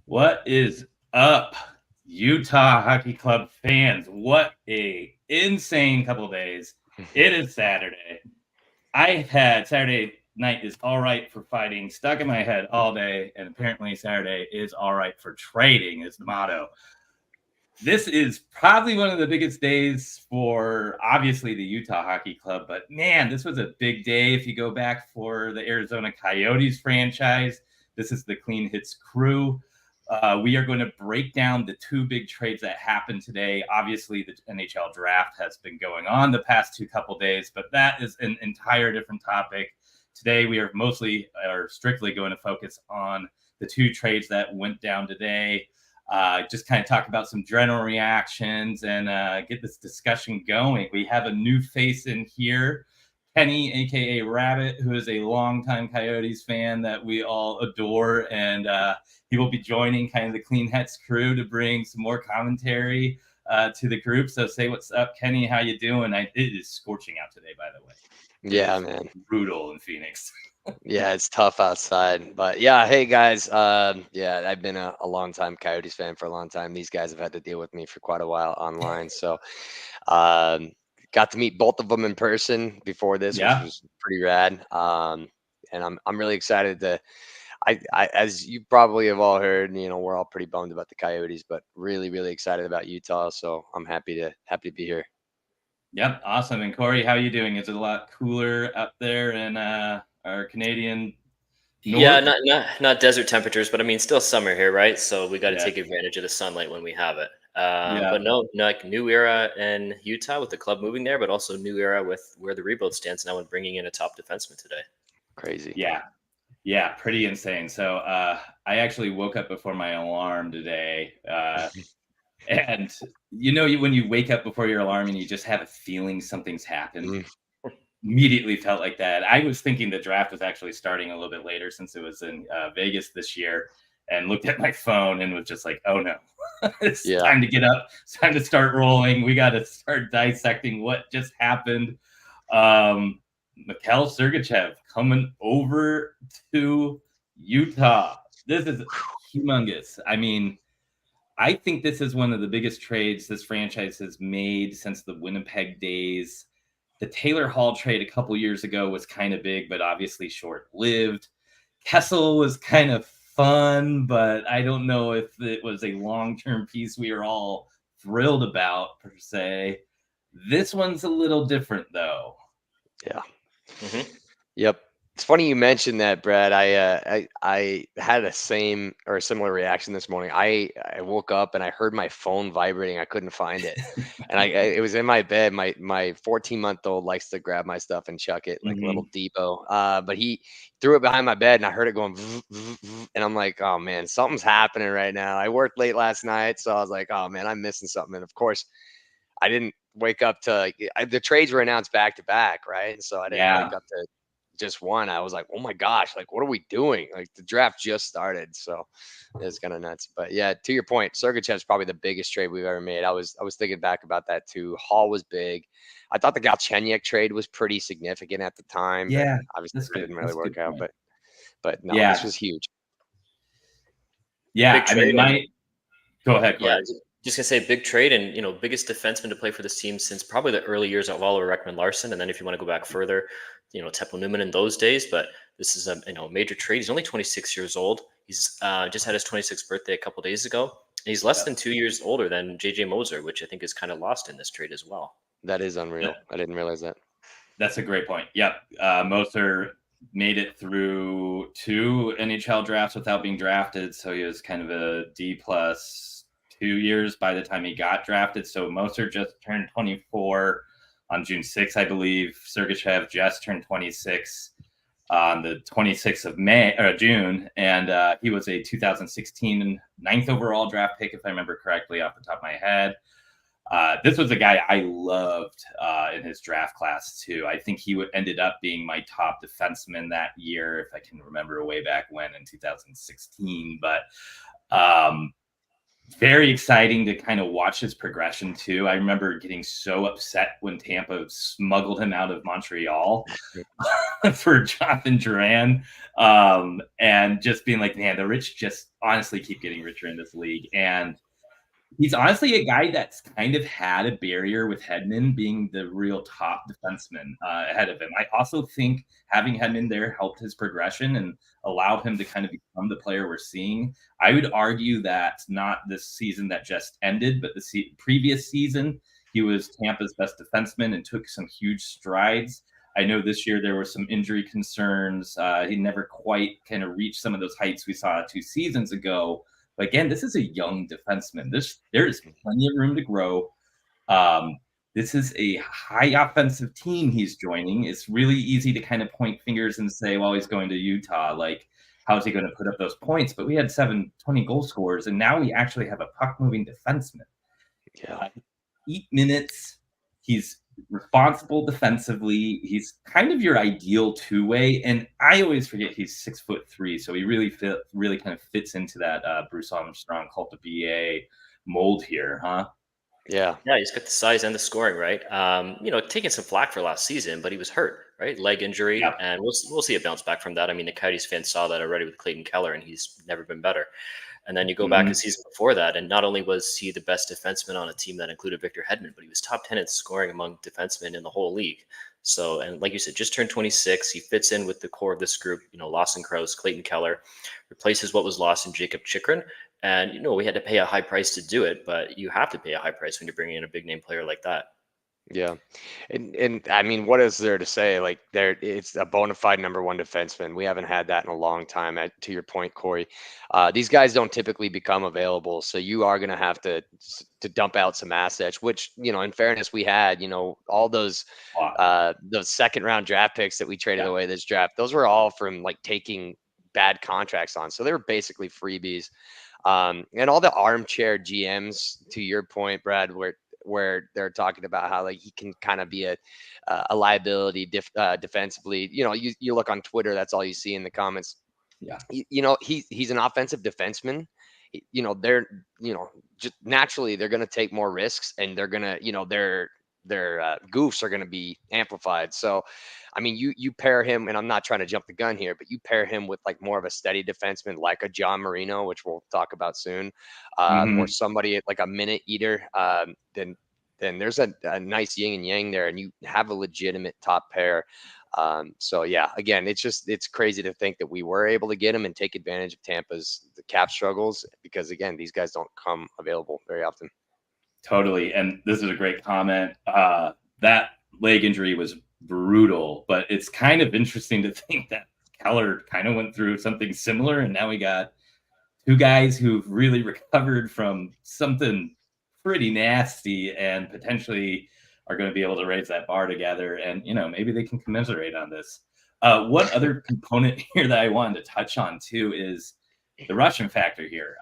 What is up, Utah Hockey Club fans? What a insane couple days. It is Saturday. I had Saturday night is all right for fighting stuck in my head all day, and apparently Saturday is all right for trading is the motto. This is probably one of the biggest days for obviously the Utah Hockey Club, but man, this was a big day if you go back for the Arizona Coyotes franchise. This is the Clean Hits crew. We are going to break down the two big trades that happened today. Obviously, the NHL draft has been going on the past two couple days, but that is an entire different topic. Today, we are strictly going to focus on the two trades that went down today. Just kind of talk about some general reactions and get this discussion going. We have a new face in here, Kenny, aka Rabbit, who is a longtime Coyotes fan that we all adore, and he will be joining kind of the Clean Hets crew to bring some more commentary to the group. So say what's up, Kenny. How you doing? It is scorching out today, by the way. Yeah, man. Brutal in Phoenix. Yeah, it's tough outside. But yeah, hey guys. Yeah, I've been a long time Coyotes fan for a long time. These guys have had to deal with me for quite a while online. So um got to meet both of them in person before this, which Yeah. was pretty rad. And I'm really excited to I as you probably have all heard, we're all pretty bummed about the Coyotes, but really, really excited about Utah. So I'm happy to be here. Yep, awesome. And Corey, how are you doing? Is it a lot cooler up there in our Canadian Yeah, north? not desert temperatures, but I mean, still summer here, right? So we got to Yeah, take advantage of the sunlight when we have it. yeah, But no, like new era in Utah with the club moving there, but also new era with where the rebuild stands now and bringing in a top defenseman today. Crazy. yeah, yeah. Pretty insane. So I actually woke up before my alarm today, and when you wake up before your alarm and you just have a feeling something's happened. Mm, Immediately felt like that. I was thinking the draft was actually starting a little bit later since it was in Vegas this year, and looked at my phone and was just like, "Oh no, it's yeah. time to get up. It's time to start rolling. We got to start dissecting what just happened." Mikhail Sergachev coming over to Utah. This is humongous. I mean, I think this is one of the biggest trades this franchise has made since the Winnipeg days. The Taylor Hall trade a couple years ago was kind of big, but obviously short lived. Kessel was kind of fun, but I don't know if it was a long term piece we were all thrilled about, per se. This one's a little different, though. Yeah. Hmm. Yep. It's funny you mentioned that, Brad. I had a same or a similar reaction this morning. I woke up and I heard my phone vibrating. I couldn't find it, and it was in my bed. My 14-month-old likes to grab my stuff and chuck it like Mhm. little Depot. But he threw it behind my bed, and I heard it going, vzz, vzz, vzz, and I'm like, oh man, something's happening right now. I worked late last night, so I was like, oh man, I'm missing something. And of course, I didn't wake up to the trades were announced back to back, right? And so I didn't wake Yeah. up to just one. I was like, oh my gosh, like what are we doing? Like the draft just started, so it's kind of nuts. But yeah, to your point, Sergachev's probably the biggest trade we've ever made. I was thinking back about that too. Hall was big. I thought the Galchenyuk trade was pretty significant at the time, but Yeah. obviously That's that good. didn't really That's a work good out. point. But no, this Yeah. was huge. Yeah. Big I mean, trade, and go ahead, yeah, Corey. just gonna say big trade, and biggest defenseman to play for this team since probably the early years of Oliver Ekman Larson, and then if you want to go back further, Teppo Newman in those days. But this is a major trade. He's only 26 years old. He's just had his 26th birthday a couple days ago. And he's less Yep. than 2 years older than JJ Moser, which I think is kind of lost in this trade as well. That is unreal. I didn't realize that. That's a great point. Yep. Moser made it through two NHL drafts without being drafted. So he was kind of a D plus 2 years by the time he got drafted. So Moser just turned 24 on June 6th, I believe. Sergachev just turned 26 on the 26th of June. And he was a 2016 ninth overall draft pick, if I remember correctly off the top of my head. This was a guy I loved in his draft class too. I think he ended up being my top defenseman that year, if I can remember way back when in 2016. But um, very exciting to kind of watch his progression too. I remember getting so upset when Tampa smuggled him out of Montreal for Jonathan Duran, and just being like, man, the rich just honestly keep getting richer in this league. And he's honestly a guy that's kind of had a barrier with Hedman being the real top defenseman ahead of him. I also think having Hedman there helped his progression and allowed him to kind of become the player we're seeing. I would argue that not this season that just ended, but the previous season, he was Tampa's best defenseman and took some huge strides. I know this year there were some injury concerns. He never quite kind of reached some of those heights we saw 2 seasons ago. But again, this is a young defenseman. There is plenty of room to grow. This is a high offensive team he's joining. It's really easy to kind of point fingers and say, well, he's going to Utah. Like, how's he going to put up those points? But we had 20 goal scorers, and now we actually have a puck-moving defenseman. Yeah. 8 minutes. He's responsible defensively. He's kind of your ideal two-way, and I always forget he's 6'3", so he really kind of fits into that Bruce Armstrong cult of BA mold here, huh? Yeah. Yeah, he's got the size and the scoring, right? Taking some flack for last season, but he was hurt, right? Leg injury, Yep. and we'll see a bounce back from that. I mean, the Coyotes fans saw that already with Clayton Keller, and he's never been better. And then you go back a season before that, and not only was he the best defenseman on a team that included Victor Hedman, but he was top 10 in scoring among defensemen in the whole league. So, and like you said, just turned 26. He fits in with the core of this group. Lawson Krause, Clayton Keller, replaces what was lost in Jacob Chikrin. And, we had to pay a high price to do it, but you have to pay a high price when you're bringing in a big name player like that. Yeah. And I mean, what is there to say? Like, it's a bona fide number one defenseman. We haven't had that in a long time. To your point, Corey, these guys don't typically become available. So you are going to have to dump out some assets, which, in fairness, we had, all those second round draft picks that we traded away this draft. Those were all from like taking bad contracts on. So they were basically freebies. And all the armchair GMs, to your point, Brad, where they're talking about how like he can kind of be a liability defensively. You look on Twitter, that's all you see in the comments. Yeah. He's an offensive defenseman. They're just naturally they're going to take more risks, and they're going to their goofs are going to be amplified. So, I mean, you pair him, and I'm not trying to jump the gun here, but you pair him with like more of a steady defenseman, like a John Marino, which we'll talk about soon, or somebody like a minute eater. Then there's a nice yin and yang there, and you have a legitimate top pair. So yeah, again, it's crazy to think that we were able to get him and take advantage of Tampa's the cap struggles, because again, these guys don't come available very often. Totally. And this is a great comment. That leg injury was brutal, but it's kind of interesting to think that Keller kind of went through something similar. And now we got two guys who've really recovered from something pretty nasty and potentially are going to be able to raise that bar together. And, maybe they can commiserate on this. One other component here that I wanted to touch on too is the Russian factor here.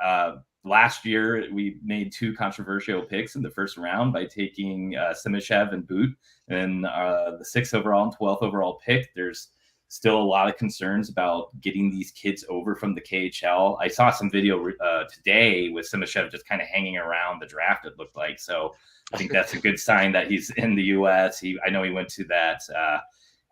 Last year, we made 2 controversial picks in the first round by taking Simashev and Boot, and the 6th overall and 12th overall pick. There's still a lot of concerns about getting these kids over from the KHL. I saw some video today with Simashev just kind of hanging around the draft, it looked like. So I think that's a good sign that he's in the U.S. I know he went to that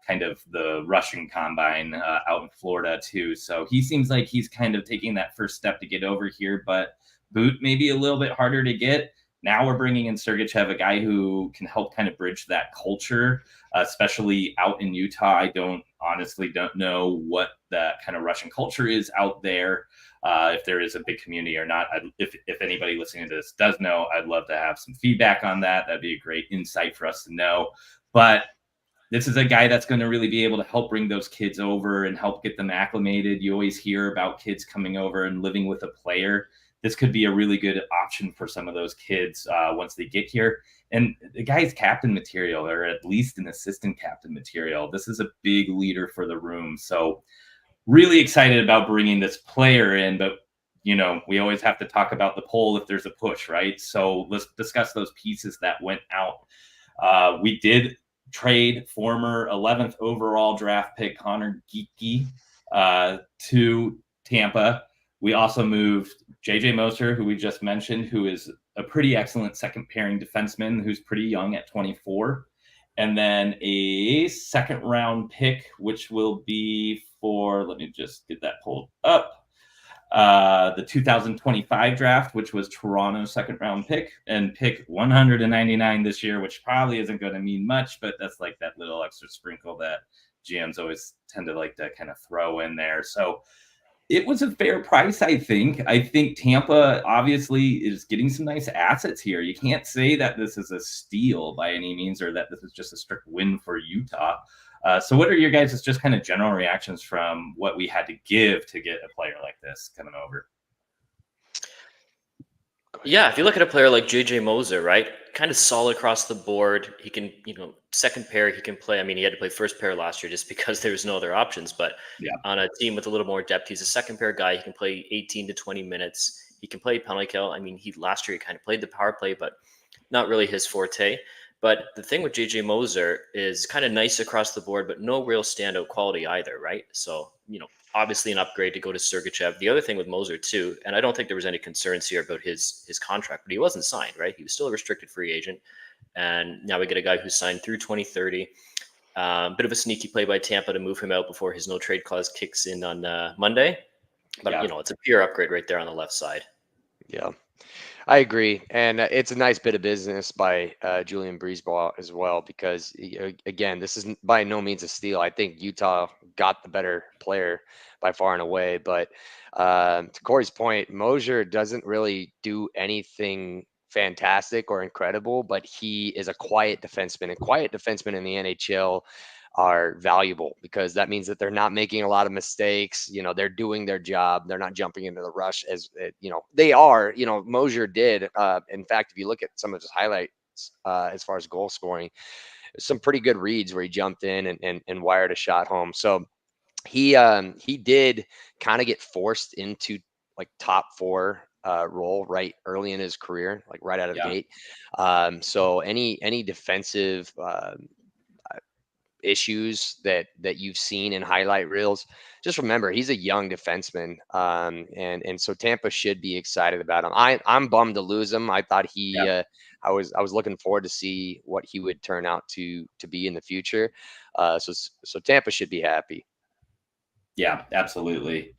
kind of the Russian combine out in Florida too. So he seems like he's kind of taking that first step to get over here, but Boot maybe a little bit harder to get. Now we're bringing in Sergachev, a guy who can help kind of bridge that culture, especially out in Utah. I honestly don't know what that kind of Russian culture is out there, if there is a big community or not. If anybody listening to this does know, I'd love to have some feedback on that. That'd be a great insight for us to know. But this is a guy that's going to really be able to help bring those kids over and help get them acclimated. You always hear about kids coming over and living with a player. This could be a really good option for some of those kids once they get here. And the guy's captain material, or at least an assistant captain material. This is a big leader for the room. So really excited about bringing this player in. But, we always have to talk about the poll if there's a push, right? So let's discuss those pieces that went out. We did trade former 11th overall draft pick Connor Geekie to Tampa. We also moved JJ Moser, who we just mentioned, who is a pretty excellent second pairing defenseman who's pretty young at 24. And then a second round pick, which will be for, let me just get that pulled up, the 2025 draft, which was Toronto's second round pick, and pick 199 this year, which probably isn't going to mean much, but that's like that little extra sprinkle that GMs always tend to like to kind of throw in there. So it was a fair price, I think. I think Tampa obviously is getting some nice assets here. You can't say that this is a steal by any means, or that this is just a strict win for Utah. So what are your guys' just kind of general reactions from what we had to give to get a player like this coming over? Yeah, if you look at a player like JJ Moser, right, kind of solid across the board. He can, second pair, he can play. I mean, he had to play first pair last year just because there was no other options. But Yeah. on a team with a little more depth, he's a second pair guy. He can play 18 to 20 minutes. He can play penalty kill. I mean, last year he kind of played the power play, but not really his forte. But the thing with JJ Moser is kind of nice across the board, but no real standout quality either, right? So, obviously an upgrade to go to Sergachev. The other thing with Moser too, and I don't think there was any concerns here about his contract, but he wasn't signed, right? He was still a restricted free agent. And now we get a guy who's signed through 2030. Bit of a sneaky play by Tampa to move him out before his no trade clause kicks in on Monday. But, Yeah. it's a pure upgrade right there on the left side. Yeah, I agree. And it's a nice bit of business by Julian Breezeball as well, because again, this is by no means a steal. I think Utah got the better player by far and away. But to Corey's point, Moser doesn't really do anything fantastic or incredible, but he is a quiet defenseman, and quiet defensemen in the NHL are valuable because that means that they're not making a lot of mistakes. They're doing their job. They're not jumping into the rush as they are. Moser did. In fact, if you look at some of his highlights as far as goal scoring, some pretty good reads where he jumped in and wired a shot home. So he did kind of get forced into like top four role right early in his career, like right out of the gate. So any defensive issues that you've seen in highlight reels, just remember he's a young defenseman, and so Tampa should be excited about him. I'm bummed to lose him. I thought I was looking forward to see what he would turn out to be in the future. So Tampa should be happy. Yeah, absolutely.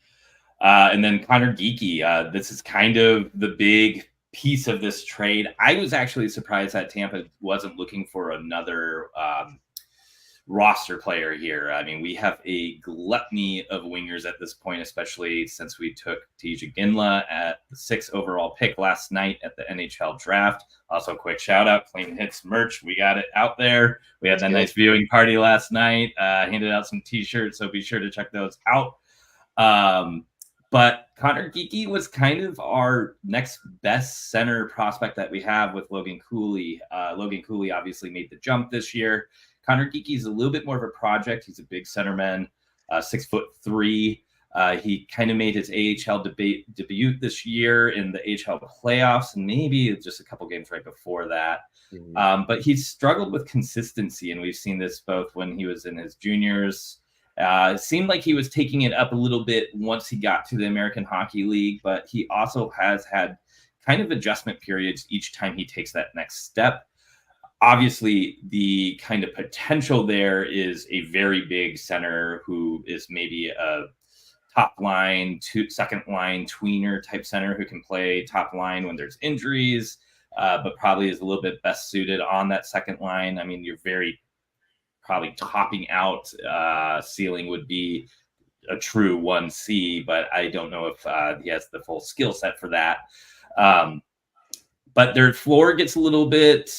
And then Connor Geekie, this is kind of the big piece of this trade. I was actually surprised that Tampa wasn't looking for another roster player here. I mean, we have a gluttony of wingers at this point, especially since we took Tija Ginla at the 6th overall pick last night at the NHL draft. Also, quick shout out, Clean Hits merch. We got it out there. We had that nice viewing party last night, handed out some t-shirts, so be sure to check those out. But Connor Geekie was kind of our next best center prospect that we have with Logan Cooley. Logan Cooley obviously made the jump this year. Connor Geekie is a little bit more of a project. He's a big centerman, 6'3". He kind of made his AHL debut this year in the AHL playoffs, and maybe just a couple games right before that. Mm-hmm. But he's struggled with consistency, and we've seen this both when he was in his juniors. It seemed like he was taking it up a little bit once he got to the American Hockey League, but he also has had kind of adjustment periods each time he takes that next step. Obviously, the kind of potential there is a very big center who is maybe a top line, second line tweener type center who can play top line when there's injuries, but probably is a little bit best suited on that second line. I mean, you're very probably topping out ceiling would be a true 1C, but I don't know if he has the full skill set for that. But their floor gets a little bit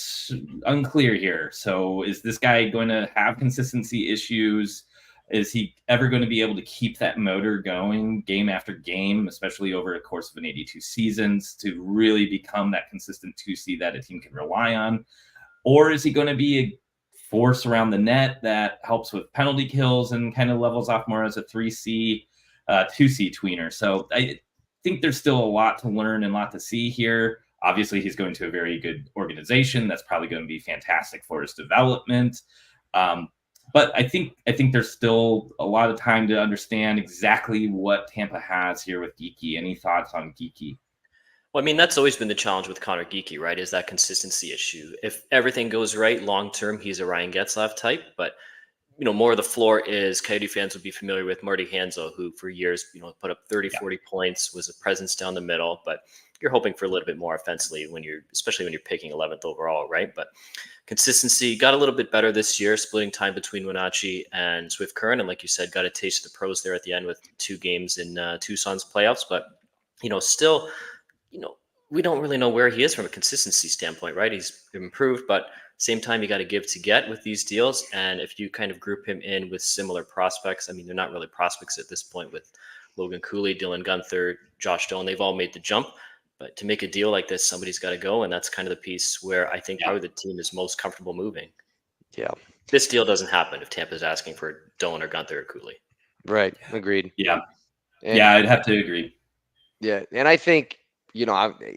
unclear here. So is this guy going to have consistency issues? Is he ever going to be able to keep that motor going game after game, especially over the course of an 82 seasons, to really become that consistent 2C that a team can rely on? Or is he going to be a force around the net that helps with penalty kills and kind of levels off more as a 3C, 2C tweener? So I think there's still a lot to learn and a lot to see here. Obviously, he's going to a very good organization. That's probably going to be fantastic for his development. But I think there's still a lot of time to understand exactly what Tampa has here with Geeky. Any thoughts on Geeky? Well, I mean, that's always been the challenge with Connor Geeky, right? Is that consistency issue. If everything goes right long term, he's a Ryan Getzlaff type. But more of the floor is Coyote fans would be familiar with Marty Hanzo, who for years, put up 30, 40 points, was a presence down the middle. But you're hoping for a little bit more offensively especially when you're picking 11th overall, right? But consistency got a little bit better this year, splitting time between Wenatchee and Swift Current. And like you said, got a taste of the pros there at the end with 2 games in Tucson's playoffs. But, still, we don't really know where he is from a consistency standpoint, right? He's improved, but same time, you got to give to get with these deals. And if you kind of group him in with similar prospects, I mean, they're not really prospects at this point with Logan Cooley, Dylan Gunther, Josh Doan, they've all made the jump. But to make a deal like this, somebody's got to go. And that's kind of the piece where I think probably the team is most comfortable moving. Yeah. This deal doesn't happen if Tampa's asking for Doan or Gunther or Cooley. Right. Agreed. Yeah. And, I'd have to agree. Yeah. And I think,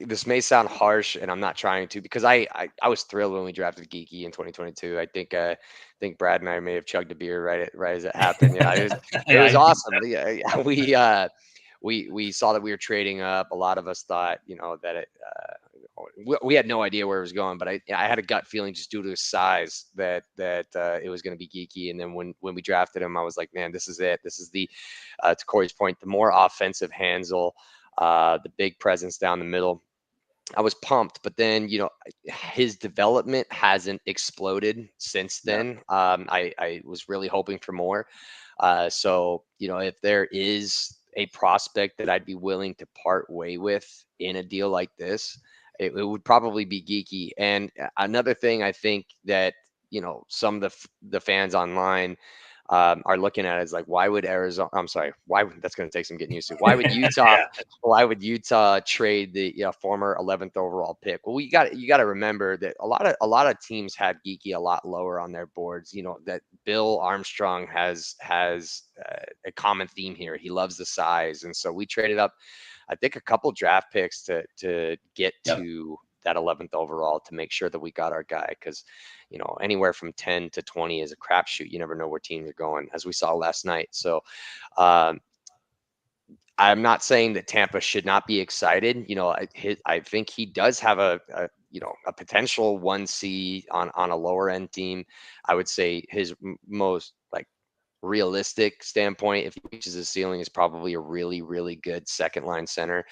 this may sound harsh, and I'm not trying to, because I was thrilled when we drafted Geeky in 2022. I think Brad and I may have chugged a beer right as it happened. Yeah, it was awesome. Yeah, we saw that we were trading up. A lot of us thought, that we had no idea where it was going, but I had a gut feeling just due to his size that it was going to be Geeky. And then when we drafted him, I was like, man, this is it. This is the to Corey's point, the more offensive Hansel. The big presence down the middle. I was pumped, but then, his development hasn't exploded since then. I was really hoping for more. So, if there is a prospect that I'd be willing to part way with in a deal like this, it would probably be Geeky. And another thing I think that, some of the fans online are looking at it is like, why would Arizona? I'm sorry, that's going to take some getting used to. Why would Utah? Why would Utah trade the former 11th overall pick? Well, you got to remember that a lot of teams had Geeky a lot lower on their boards. That Bill Armstrong has a common theme here. He loves the size, and so we traded up, I think, a couple draft picks to get to that 11th overall to make sure that we got our guy, because anywhere from 10 to 20 is a crapshoot. You never know where teams are going, as we saw last night. So I'm not saying that Tampa should not be excited. I think he does have a potential 1C on a lower end team. I would say his most realistic standpoint, if he reaches his ceiling, is probably a really, really good second line center.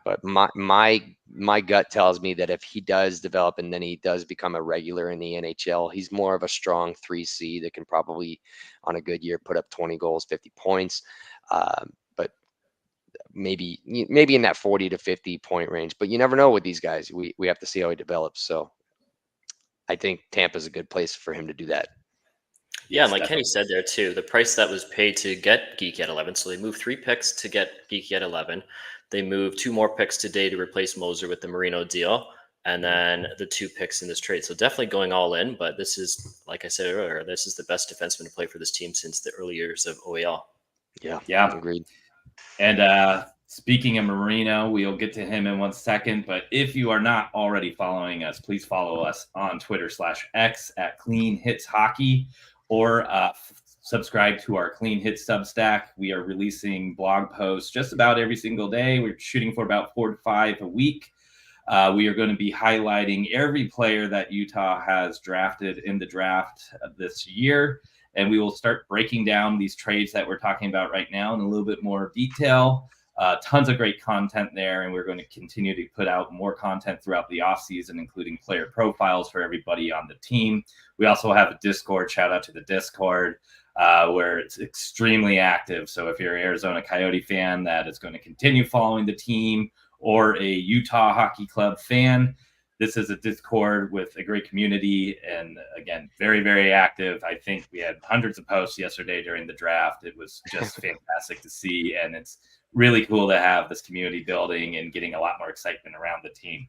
But my gut tells me that if he does develop and then he does become a regular in the NHL, he's more of a strong 3C that can probably, on a good year, put up 20 goals, 50 points. But maybe in that 40 to 50 point range. But you never know with these guys. We have to see how he develops. So I think Tampa's a good place for him to do that. Yeah, and like Kenny said there too, the price that was paid to get Geeky at 11. So they moved 3 picks to get Geeky at 11. They moved 2 more picks today to replace Moser with the Marino deal, and then the 2 picks in this trade. So definitely going all in. But this is, like I said earlier, this is the best defenseman to play for this team since the early years of OEL. Yeah, agreed. And speaking of Marino, we'll get to him in 1 second. But if you are not already following us, please follow us on Twitter/X at Clean Hits Hockey. Or subscribe to our Clean Hits Substack. We are releasing blog posts just about every single day. We're shooting for about 4 to 5 a week. We are going to be highlighting every player that Utah has drafted in the draft this year. And we will start breaking down these trades that we're talking about right now in a little bit more detail. Tons of great content there, and we're going to continue to put out more content throughout the offseason, including player profiles for everybody on the team. We also have a Discord. Shout out to the Discord, where it's extremely active. So if you're an Arizona Coyote fan that is going to continue following the team, or a Utah Hockey Club fan, this is a Discord with a great community, and again, very, very active. I think we had hundreds of posts yesterday during the draft. It was just fantastic to see, and it's really cool to have this community building and getting a lot more excitement around the team.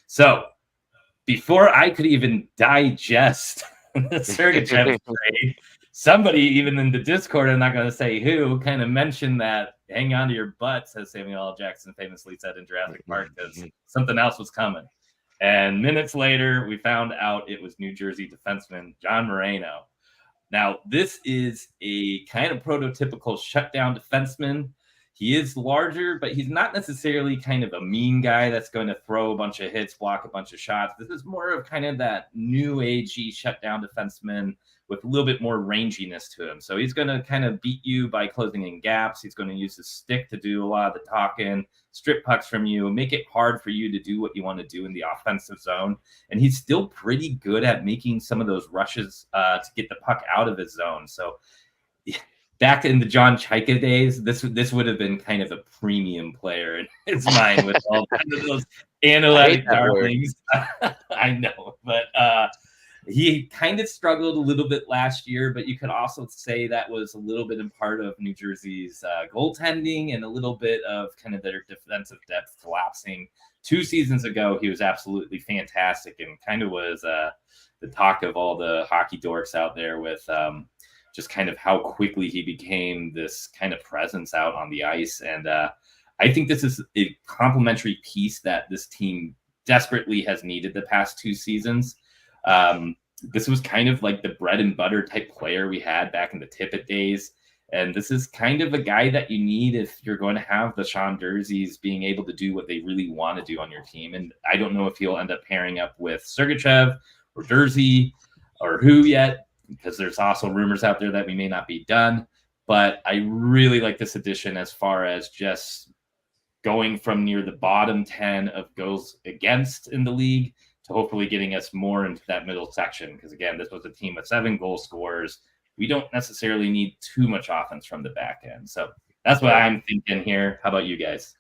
So before I could even digest the Sergachev trade, somebody even in the Discord, I'm not going to say who, kind of mentioned that hang on to your butts, as Samuel L. Jackson famously said in Jurassic Park, because something else was coming. And minutes later, we found out it was New Jersey defenseman John Moreno. Now, this is a kind of prototypical shutdown defenseman. He is larger, but he's not necessarily kind of a mean guy that's going to throw a bunch of hits, block a bunch of shots. This is more of kind of that new agey shutdown defenseman with a little bit more ranginess to him. So he's going to kind of beat you by closing in gaps. He's going to use his stick to do a lot of the talking, strip pucks from you, make it hard for you to do what you want to do in the offensive zone. And he's still pretty good at making some of those rushes to get the puck out of his zone. So back in the John Chaika days, this would have been kind of a premium player in his mind with all kind of those analytic darlings. I know, but he kind of struggled a little bit last year, but you could also say that was a little bit in part of New Jersey's goaltending and a little bit of kind of their defensive depth collapsing. 2 seasons ago, he was absolutely fantastic and kind of was the talk of all the hockey dorks out there with just kind of how quickly he became this kind of presence out on the ice. And I think this is a complementary piece that this team desperately has needed the past 2 seasons. This was kind of like the bread and butter type player we had back in the Tippett days. And this is kind of a guy that you need if you're going to have the Sean Durzies being able to do what they really want to do on your team. And I don't know if he'll end up pairing up with Sergachev or Durzi or who yet, because there's also rumors out there that we may not be done. But I really like this addition as far as just going from near the bottom 10 of goals against in the league to hopefully getting us more into that middle section. Because again, this was a team of 7 goal scorers. We don't necessarily need too much offense from the back end. So that's what I'm thinking here. How about you guys?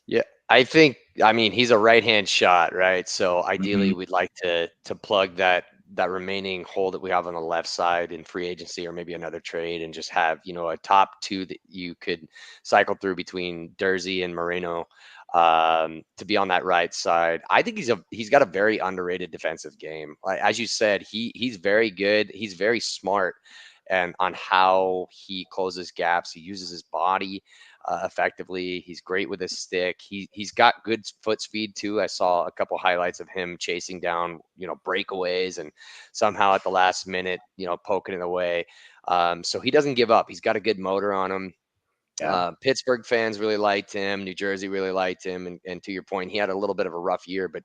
Yeah, I mean, he's a right-hand shot, right? So ideally we'd like to plug that remaining hole that we have on the left side in free agency or maybe another trade and just have, a top 2 that you could cycle through between Durzi and Moreno to be on that right side. I think he's got a very underrated defensive game. Like, as you said, he's very good. He's very smart and on how he closes gaps. He uses his body effectively. He's great with his stick. He's got good foot speed too. I saw a couple highlights of him chasing down, breakaways and somehow at the last minute, poking it away. So he doesn't give up. He's got a good motor on him. Yeah. Pittsburgh fans really liked him. New Jersey really liked him. And to your point, he had a little bit of a rough year, but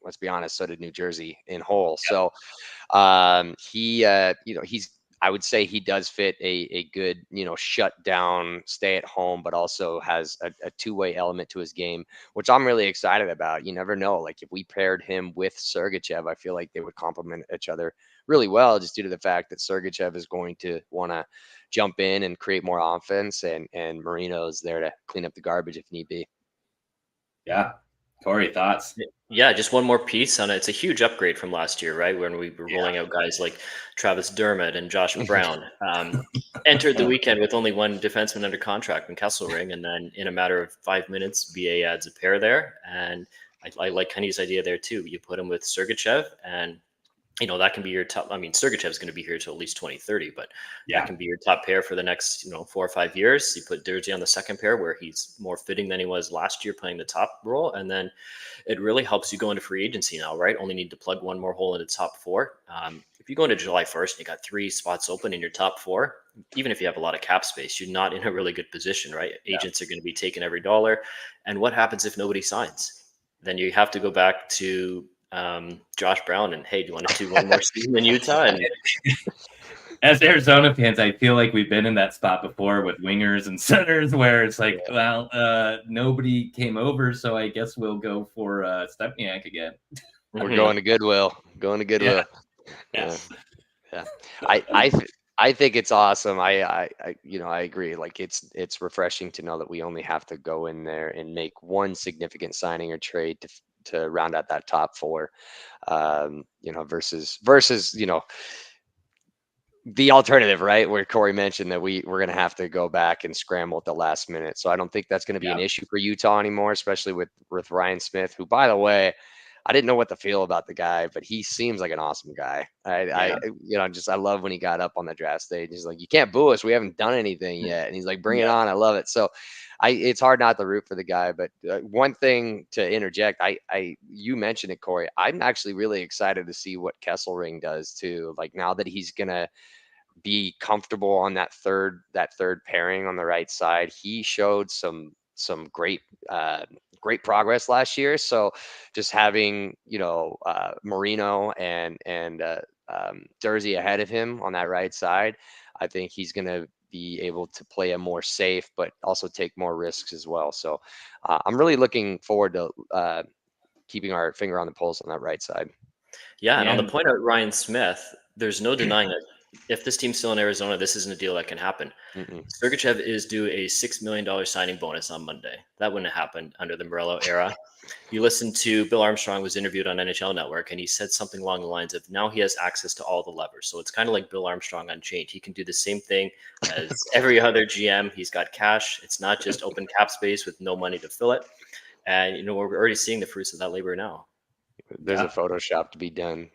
let's be honest, so did New Jersey in whole. Yeah. So he's, I would say he does fit a good, shut down, stay at home, but also has a 2-way element to his game, which I'm really excited about. You never know. Like if we paired him with Sergachev, I feel like they would complement each other really well, just due to the fact that Sergachev is going to want to jump in and create more offense, and Marino's there to clean up the garbage if need be. Yeah. Corey, thoughts? Yeah, just one more piece on it. It's a huge upgrade from last year, right? When we were rolling out guys like Travis Dermott and Josh Brown. Entered the weekend with only 1 defenseman under contract in Kesselring, and then in a matter of 5 minutes, VA adds a pair there. And I like Kenny's idea there too. You put him with Sergachev, and that can be your top. I mean, Sergachev is going to be here till at least 2030, but that can be your top pair for the next, 4 or 5 years. You put Durzi on the second pair where he's more fitting than he was last year playing the top role. And then it really helps you go into free agency now, right? Only need to plug 1 more hole in the top 4. If you go into July 1st and you got 3 spots open in your top 4, even if you have a lot of cap space, you're not in a really good position, right? Agents are going to be taking every dollar. And what happens if nobody signs? Then you have to go back to Josh Brown and, hey, do you want to do 1 more season in Utah? And as Arizona fans, I feel like we've been in that spot before with wingers and centers where it's like, nobody came over, so I guess we'll go for Stepniak again. We're going to Goodwill. Yeah. I think it's awesome. I agree. Like it's refreshing to know that we only have to go in there and make 1 significant signing or trade to round out that top 4, versus the alternative, right? Where Corey mentioned that we're going to have to go back and scramble at the last minute. So I don't think that's going to be an issue for Utah anymore, especially with Ryan Smith, who, by the way, I didn't know what to feel about the guy, but he seems like an awesome guy. I love when he got up on the draft stage. He's like, you can't boo us. We haven't done anything yet. And he's like, bring it on. I love it. So it's hard not to root for the guy. But one thing to interject, you mentioned it, Corey. I'm actually really excited to see what Kesselring does too. Like now that he's going to be comfortable on that third pairing on the right side. He showed some great great progress last year. So just having Marino and Jersey ahead of him on that right side, I think he's going to be able to play a more safe, but also take more risks as well. So I'm really looking forward to keeping our finger on the pulse on that right side. Yeah, and on the And point of Ryan Smith, there's no denying that if this team's still in Arizona, this isn't a deal that can happen. Mm-mm. Sergachev is due a $6 million signing bonus on Monday. That wouldn't have happened under the Morello era. You listened to Bill Armstrong was interviewed on NHL Network, and he said something along the lines of, now he has access to all the levers. So it's kind of like Bill Armstrong Unchained. He can do the same thing as every other GM. He's got cash. It's not just open cap space with no money to fill it. And, we're already seeing the fruits of that labor now. There's a Photoshop to be done.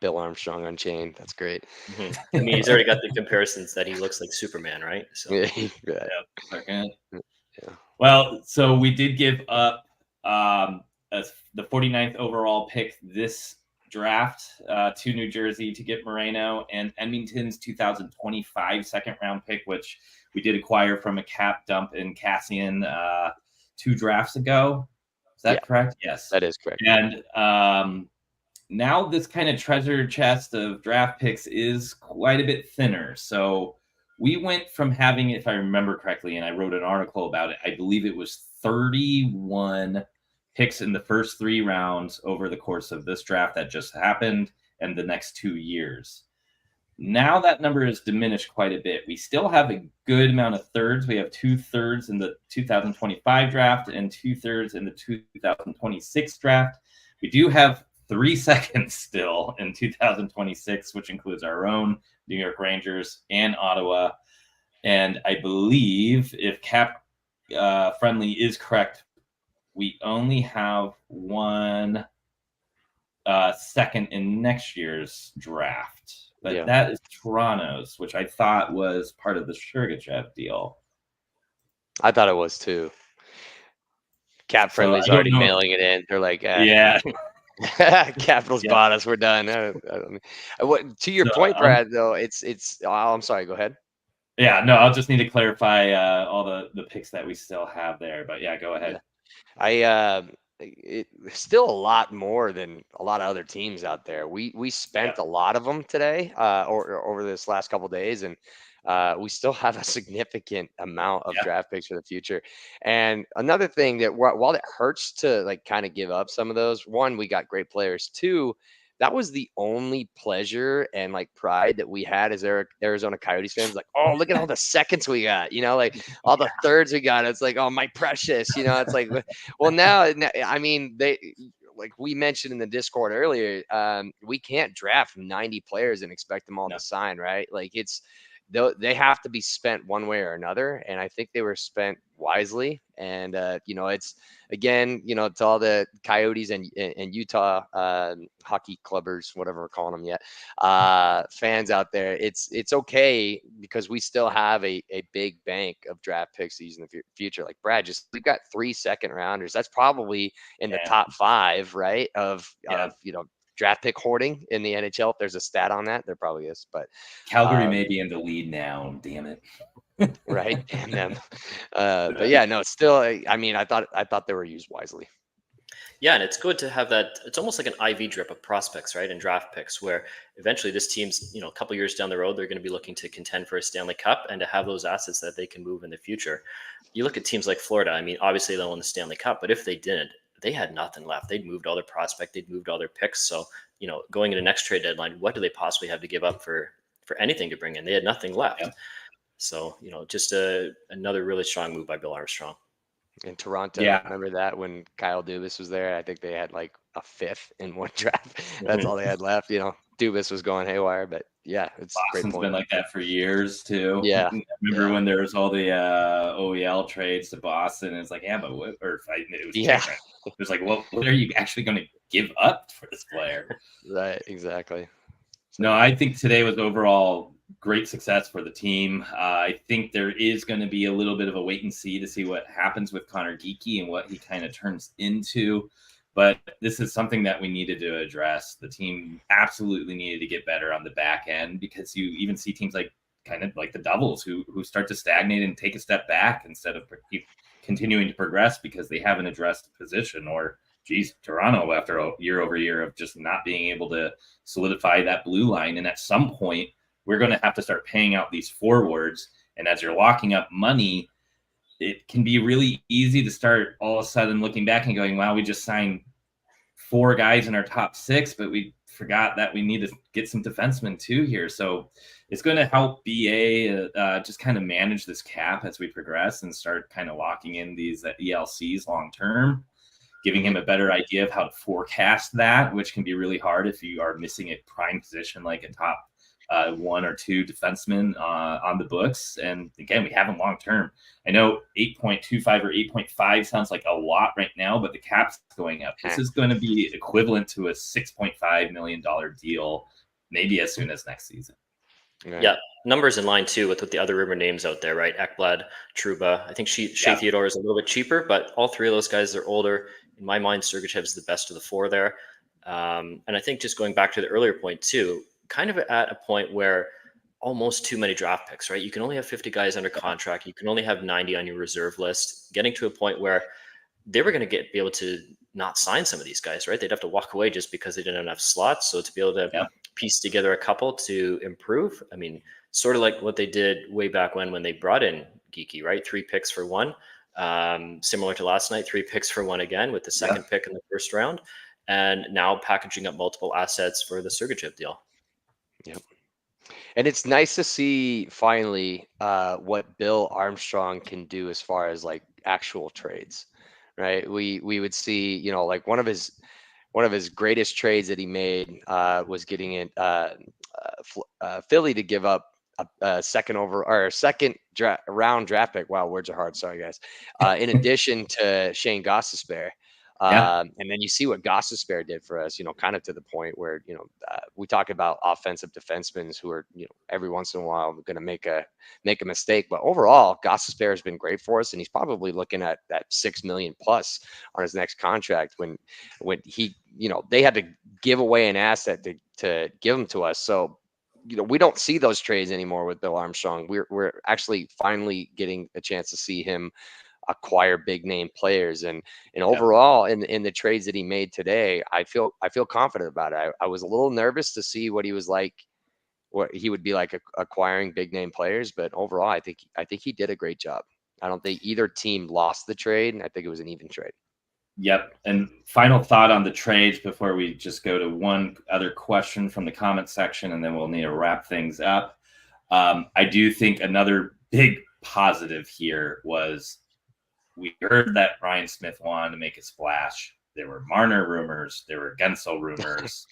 Bill Armstrong Unchained. That's great. Mm-hmm. I mean, he's already got the comparisons that he looks like Superman, right? So Yeah. second. Yeah. Well, so we did give up as the 49th overall pick this draft to New Jersey to get Moreno, and Edmonton's 2025 second round pick, which we did acquire from a cap dump in Cassian 2 drafts ago. Is that correct? Yes, that is correct. And now this kind of treasure chest of draft picks is quite a bit thinner. So we went from having, if I remember correctly, and I wrote an article about it, I believe it was 31 picks in the first 3 rounds over the course of this draft that just happened and the next 2 years. Now that number is diminished quite a bit. We still have a good amount of thirds. We have 2 thirds in the 2025 draft and 2 thirds in the 2026 draft. We do have 3 seconds still in 2026, which includes our own New York Rangers and Ottawa. And I believe, if Cap Friendly is correct, we only have 1 second in next year's draft. But that is Toronto's, which I thought was part of the Sergachev deal. I thought it was too. Cap Friendly's already mailing it in. They're like, yeah. Capitals bought us. We're done. To your point, Brad, though, it's. Oh, I'm sorry. Go ahead. Yeah, no, I'll just need to clarify all the picks that we still have there. But yeah, go ahead. Yeah. It's still a lot more than a lot of other teams out there. We spent a lot of them today, or over this last couple of days, and we still have a significant amount of draft picks for the future. And another thing that, while it hurts to like kind of give up some of those, 1, we got great players. 2, that was the only pleasure and like pride that we had as Arizona Coyotes fans. Like, oh, look at all the seconds we got, like all the thirds we got. It's like, oh, my precious, it's like, well, now, I mean, like we mentioned in the Discord earlier, we can't draft 90 players and expect them all to sign, right? Like they have to be spent one way or another. And I think they were spent wisely. And, it's, again, to all the Coyotes and Utah hockey clubbers, whatever we're calling them yet, fans out there, it's okay because we still have a big bank of draft picks to use in the future. Like Brad, we've got 3 second rounders. That's probably in the top 5, right? Of draft pick hoarding in the NHL. If there's a stat on that, there probably is. But Calgary may be in the lead now. Damn it. Right. And then, but yeah, no, still, I mean, I thought they were used wisely. Yeah, and it's good to have that. It's almost like an IV drip of prospects, right? And draft picks, where eventually this team's, a couple years down the road, they're going to be looking to contend for a Stanley Cup and to have those assets that they can move in the future. You look at teams like Florida. I mean, obviously they won the Stanley Cup, but if they didn't, they had nothing left. They'd moved all their prospect, they'd moved all their picks. So, going into next trade deadline, what do they possibly have to give up for anything to bring in? They had nothing left. Yeah. So, just another really strong move by Bill Armstrong. In Toronto, remember that when Kyle Dubas was there? I think they had like a 5th in one draft. That's all they had left. Dubas was going haywire, but yeah, it's Boston's been like that for years too. Yeah, I remember when there was all the OEL trades to Boston. It's like, but what? Or if it was different. It was like, what are you actually going to give up for this player? Right, exactly. No, I think today was overall great success for the team. I think there is going to be a little bit of a wait and see to see what happens with Connor Geekie and what he kind of turns into. But this is something that we needed to address. The team absolutely needed to get better on the back end, because you even see teams like kind of like the Devils who start to stagnate and take a step back instead of keep continuing to progress because they haven't addressed the position. Or geez, Toronto, after a year over year of just not being able to solidify that blue line. And at some point, we're going to have to start paying out these forwards. And as you're locking up money, it can be really easy to start all of a sudden looking back and going, wow, we just signed 4 guys in our top 6, but we forgot that we need to get some defensemen too here. So it's going to help BA just kind of manage this cap as we progress and start kind of locking in these ELCs long term, giving him a better idea of how to forecast that, which can be really hard if you are missing a prime position like a top 1 or 2 defensemen on the books. And again, we have them long term. I know 8.25 or 8.5 sounds like a lot right now, but the cap's going up. This is going to be equivalent to a $6.5 million deal, maybe as soon as next season. Yeah, numbers in line too with the other rumor names out there, right? Ekblad, Trouba. I think Shea Theodore is a little bit cheaper, but all 3 of those guys are older. In my mind, Sergachev is the best of the 4 there. And I think just going back to the earlier point too, kind of at a point where almost too many draft picks, right? You can only have 50 guys under contract. You can only have 90 on your reserve list. Getting to a point where they were going to be able to not sign some of these guys, right? They'd have to walk away just because they didn't have enough slots. So to be able to piece together a couple to improve, I mean, sort of like what they did way back when they brought in Geeky, right? 3 picks for 1. Similar to last night, 3 picks for 1 again with the second pick in the first round. And now packaging up multiple assets for the Sergachev deal. Yep. And it's nice to see finally what Bill Armstrong can do as far as like actual trades, right? We would see, you know, like one of his greatest trades that he made was getting it Philly to give up a second round draft pick. Wow, words are hard. Sorry, guys. In addition to Shane Gostisbehere. And then you see what Gostisbehere did for us, you know, kind of to the point where, you know, we talk about offensive defensemen who are, you know, every once in a while going to make a mistake. But overall, Gostisbehere has been great for us. And he's probably looking at that $6 million plus on his next contract when he, you know, they had to give away an asset to give him to us. So, you know, we don't see those trades anymore with Bill Armstrong. We're actually finally getting a chance to see him acquire big name players, and overall in the trades that he made today, I feel confident about it. I was a little nervous to see what he was like, what he would be like acquiring big name players, but overall I think he did a great job. I don't think either team lost the trade, and I think it was an even trade. Yep. And final thought on the trades before we just go to one other question from the comment section, and then we'll need to wrap things up. I do think another big positive here was we heard that Ryan Smith wanted to make a splash. There were Marner rumors. There were Gensel rumors.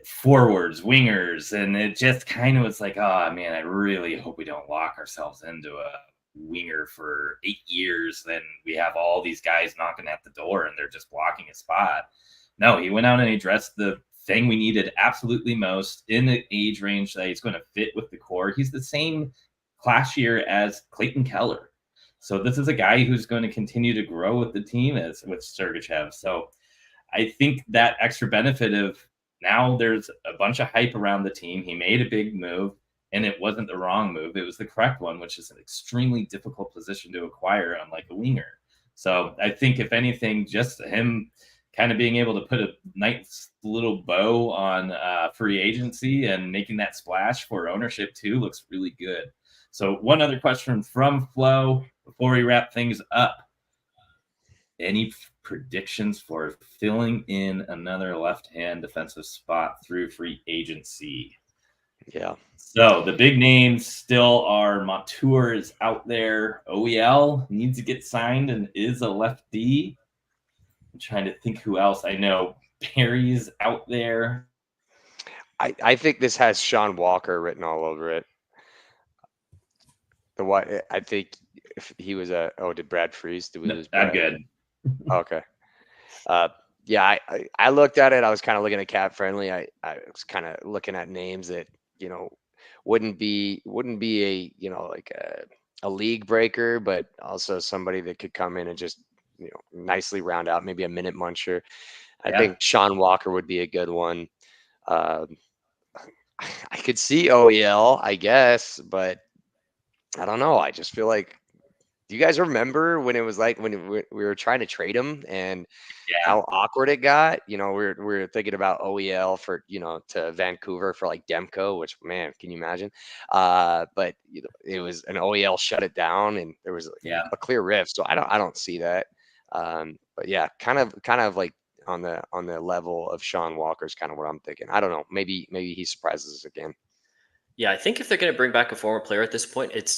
Forwards, wingers. And it just kind of was like, oh, man, I really hope we don't lock ourselves into a winger for 8 years. Then we have all these guys knocking at the door and they're just blocking a spot. No, he went out and he addressed the thing we needed absolutely most in the age range that he's going to fit with the core. He's the same class year as Clayton Keller. So this is a guy who's going to continue to grow with the team as with Sergachev. So I think that extra benefit of now there's a bunch of hype around the team. He made a big move, and it wasn't the wrong move. It was the correct one, which is an extremely difficult position to acquire, unlike a winger. So I think, if anything, just him kind of being able to put a nice little bow on free agency and making that splash for ownership too looks really good. So one other question from Flo before we wrap things up. Any predictions for filling in another left-hand defensive spot through free agency? Yeah. So the big names still are Montour is out there. OEL needs to get signed and is a lefty. I'm trying to think who else. I know Perry's out there. I think this has Sean Walker written all over it. I think if he was did Brad Freeze? Did we lose Brad? I'm good. Okay. Yeah, I looked at it. I was kind of looking at Cap Friendly. I was kind of looking at names that, you know, wouldn't be a, you know, like a league breaker, but also somebody that could come in and just nicely round out, maybe a minute muncher. I Yeah. think Sean Walker would be a good one. Um, I could see OEL, I guess, but I don't know. I just feel like, do you guys remember when it was like when we were trying to trade him and Yeah. how awkward it got? We were thinking about OEL for, to Vancouver for like Demko, which, man, can you imagine? But it was an OEL shut it down, and there was Yeah. a clear rift. So I don't see that. But yeah, kind of like on the level of Sean Walker is kind of what I'm thinking. I don't know. Maybe he surprises us again. Yeah, I think if they're going to bring back a former player at this point, it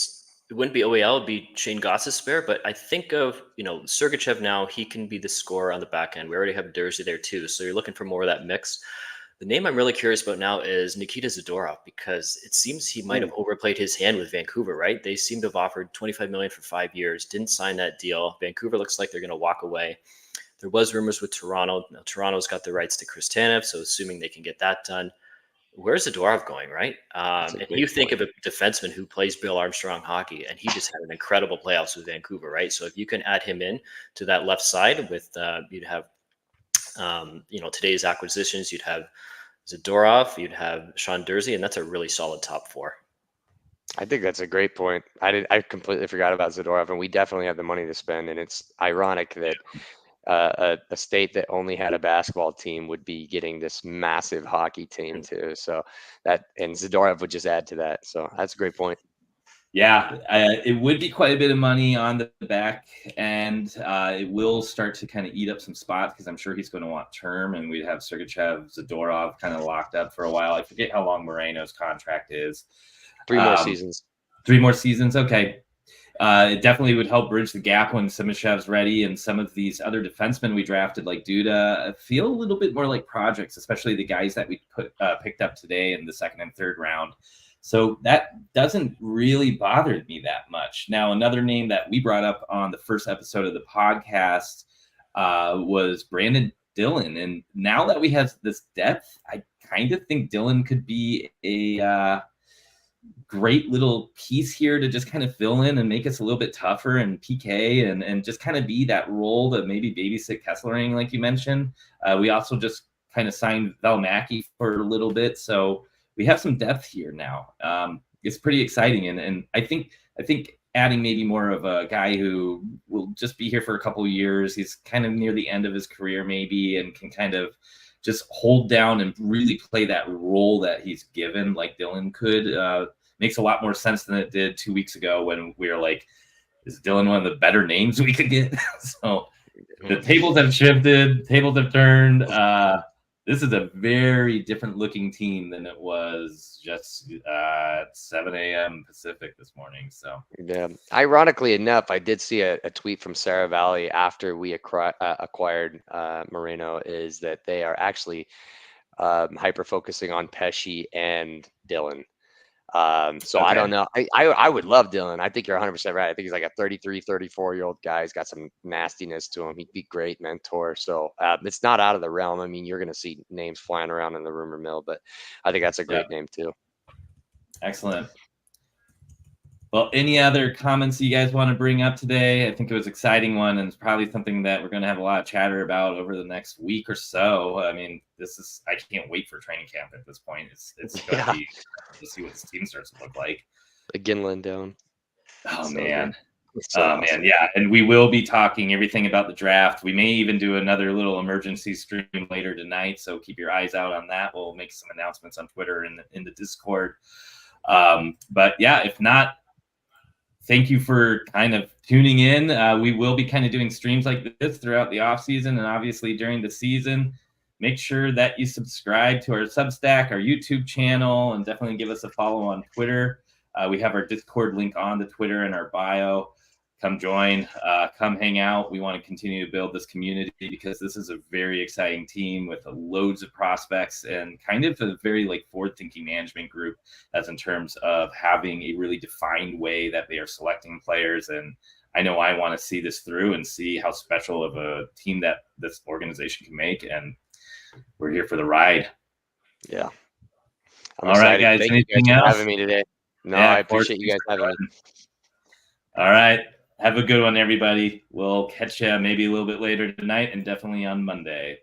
wouldn't be OEL, it'd be Shane Gostisbehere. But I think of, Sergachev now, he can be the scorer on the back end. We already have Dursey there too. So you're looking for more of that mix. The name I'm really curious about now is Nikita Zadorov, because it seems he might have overplayed his hand with Vancouver, right? They seem to have offered $25 million for 5 years, didn't sign that deal. Vancouver looks like they're going to walk away. There was rumors with Toronto. Now, Toronto's got the rights to Chris Tanev, so assuming they can get that done. Where's Zadorov going, right? And you think of a defenseman who plays Bill Armstrong hockey, and he just had an incredible playoffs with Vancouver, right? So if you can add him in to that left side with, you'd have, today's acquisitions, you'd have Zadorov, you'd have Sean Dursey, and that's a really solid top four. I think that's a great point. I completely forgot about Zadorov, and we definitely have the money to spend. And it's ironic that a state that only had a basketball team would be getting this massive hockey team too. So and Zadorov would just add to that. So that's a great point. Yeah, it would be quite a bit of money on the back end. It will start to kind of eat up some spots because I'm sure he's going to want term, and we'd have Sergachev, Zadorov kind of locked up for a while. I forget how long Moreno's contract is. 3 more seasons. 3 more seasons. Okay. It definitely would help bridge the gap when Simashev's ready, and some of these other defensemen we drafted, like Duda, feel a little bit more like projects, especially the guys that we picked up today in the second and third round. So that doesn't really bother me that much. Now, another name that we brought up on the first episode of the podcast was Brandon Dillon. And now that we have this depth, I kind of think Dillon could be a great little piece here to just kind of fill in and make us a little bit tougher and PK and just kind of be that role that maybe babysit Kesselring, like you mentioned. We also just kind of signed Velmacki for a little bit. So we have some depth here now. It's pretty exciting. And I think adding maybe more of a guy who will just be here for a couple of years. He's kind of near the end of his career maybe, and can kind of just hold down and really play that role that he's given, like Dillon could. Makes a lot more sense than it did 2 weeks ago when we were like, is Dillon one of the better names we could get? So the tables have shifted, tables have turned. This is a very different looking team than it was just at 7 a.m. Pacific this morning. So yeah, ironically enough, I did see a tweet from Sarah Valley after we acquired Moreno, is that they are actually hyper focusing on Pesce and Dillon. So okay. I don't know. I would love Dillon. I think you're 100% right. I think he's like a 33, 34-year-old guy. He's got some nastiness to him. He'd be a great mentor. So it's not out of the realm. I mean, you're going to see names flying around in the rumor mill, but I think that's a great name too. Excellent. Well, any other comments you guys want to bring up today? I think it was an exciting one, and it's probably something that we're going to have a lot of chatter about over the next week or so. I mean, I can't wait for training camp at this point. It's going to be to see what this team starts to look like. Again, Lindon. Oh, man. Awesome. Man, yeah. And we will be talking everything about the draft. We may even do another little emergency stream later tonight, so keep your eyes out on that. We'll make some announcements on Twitter and in the Discord. But yeah, if not, thank you for kind of tuning in. We will be kind of doing streams like this throughout the off season and obviously during the season. Make sure that you subscribe to our Substack, our YouTube channel, and definitely give us a follow on Twitter. We have our Discord link on the Twitter in our bio. Come join, come hang out. We want to continue to build this community because this is a very exciting team with loads of prospects and kind of a very forward-thinking management group as in terms of having a really defined way that they are selecting players. And I know I want to see this through and see how special of a team that this organization can make. And we're here for the ride. Yeah. All right, guys. Thank anything you guys else? for having me today. No, yeah, I appreciate you guys having me. All right. Have a good one, everybody. We'll catch you maybe a little bit later tonight and definitely on Monday.